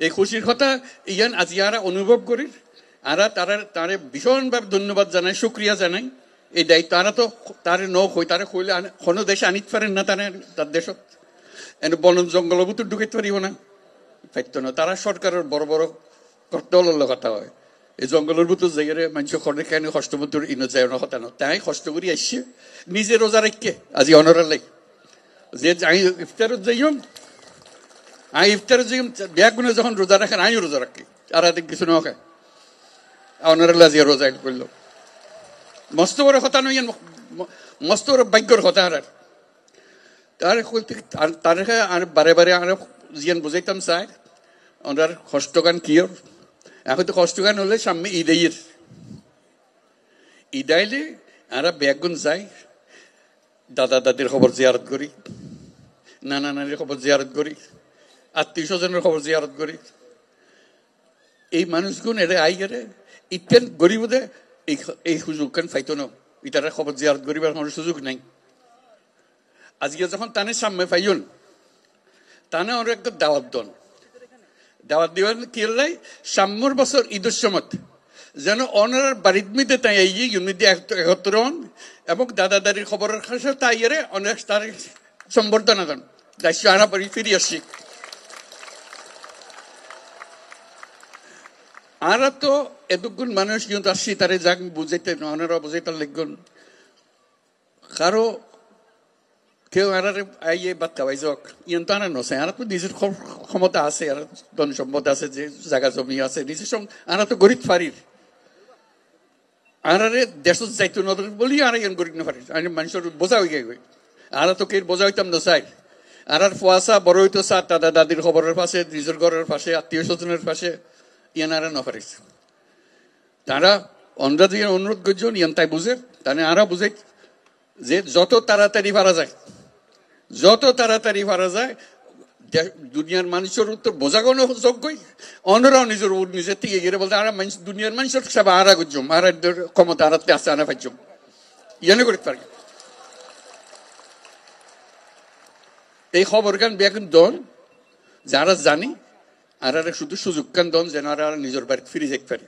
এই খুশির কথা ইয়ান আজি আরা অনুভব করি আরা তারে ভীষণভাবে ধন্যবাদ জানাই শুক্রিয়া জানাই এই দায়িত্ব আরা তো তারে নই তারে কইলে কোনো দেশে আনিতে পারেন না তার দেশত এনে বন জঙ্গলের ভিতর ঢুকাইতে পারিব না পাইতো না তারা সরকারের বড় বড় কর্তব্য কথা হয় এই জঙ্গলের ভিতর জায়গায় মানুষ খড়ে কেন কষ্ট ভিতর ইনো যায় না কথা না তাই কষ্ট করি আসছে নিজে রোজা রেখে আজি অনরার লাই যে আমি ইফতারত যাইম আমি ইফতারত যাইম ব্যাগুনে যখন রোজা রাখেন আমিও রোজা রাখি আর এদিন কিছু না খায় অনরাল আজি রোজা করলো মস্ত বড় কথা নই মস্ত বড় ভাগ্যর কথা আর তার আর বারে বারে আর জিয়ান বুঝাইতাম চাই ওনার কষ্টগান কিয়র এখন তো কষ্টগান হলে সামনে ঈদ আইলে আর ব্যাগুন যাই দাদা দাদির খবর জিয়ারত করি নানা নানির খবর জিয়ারত করি আত্মীয় স্বজনের খবর জিয়ারত করি এই মানুষগুন এরে আই গেলে ইতেন গরিবদে এই সুযোগ কেন পাইতো না ইতারা খবর জিয়ারত করিবার কোনো সুযোগ নাই আজকে যখন তানে সামনে পাইন তানে ওর একটা দাওয়াত দিবেন কি লাই সাম্যর বছর ঈদের সময় যেন অনার বাড়ির মিতে তাই এই ইউনিটি একত্র হন এবং দাদা দাদির খবরের কাছে তাই এরে অনেক তার সম্বর্ধনা দেন দায়িত্ব আনা পরি ফিরে আসছি আর তো এতক্ষণ মানুষ কিন্তু আসছি তারে যাক বুঝাইতে অনেরা বুঝাইতে লিখুন কারো কেউ আর আইয়ে বাদ খাওয়াই যাক ইয়ন তো আনা নছে আর তো নিজের ক্ষমতা আছে আর ধন সম্পদ আছে যে জায়গা জমি আছে নিজের সঙ্গে আর তো গরিব ফারির আর দেশত যাইতো না বলি আর ইয়ন গরিব না ফারির আমি মানুষের বোঝা হয়ে গেই আর তো কে বোঝা হইতাম না চাই আর ফুয়াশা বড় হইতো চা দাদা দাদির খবরের পাশে নিজের ঘরের পাশে আত্মীয় স্বজনের পাশে ইয়ান আর না পারিস তারা অন্ধ্রা দিয়ে অনুরোধ করছেন ইয়ান তাই বুঝে তাহলে আরা বুঝে যে যত তাড়াতাড়ি পারা যায় দুনিয়ার মানুষের উত্তর বোঝাগোনো যোগ্যই অন্যরাও নিজের থেকে গিয়ে বলতে আর দুনিয়ার মানুষের সব আরা করছম আর ক্ষমতা আরাতে আসতে আনা পাইছম ইয়ানে করতে পারি এই খবর গান বেগুন দন যারা জানি আর শুধু সুযোগ কান দন যেন আর নিজের বাড়িতে ফিরে যেতে পারে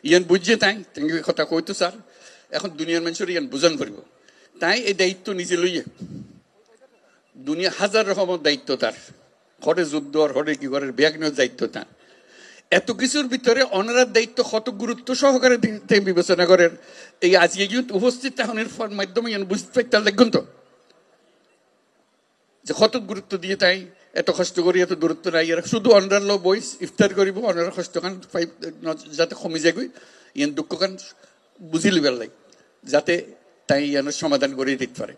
ইয়ান বুঝছে তাই কথা কইতো স্যার এখন দুনিয়ার মানুষের ইয়ান বুঝান করিব তাই এই দায়িত্ব নিজে লইয়ে দুনিয়া হাজার রকমের দায়িত্ব তার ঘরে যুদ্ধ আর ঘরে কি ঘরের ব্যাগনের দায়িত্ব তার এত কিছুর ভিতরে অনারার দায়িত্ব কত গুরুত্ব সহকারে বিবেচনা করেন এই আজকে কিন্তু উপস্থিত তাহনের মাধ্যমে বুঝতে পারি তার দেখুন তো যে কত গুরুত্ব দিয়ে তাই এত কষ্ট করি এত দূরত্ব নাই এরা শুধু অনার লো বইস ইফতার করিব অনার কষ্ট কান যাতে কমে যাগই ইয়ান দুঃখ কান বুঝি লিবার লাই যাতে তাই ইয়ানোর সমাধান করে দিতে পারে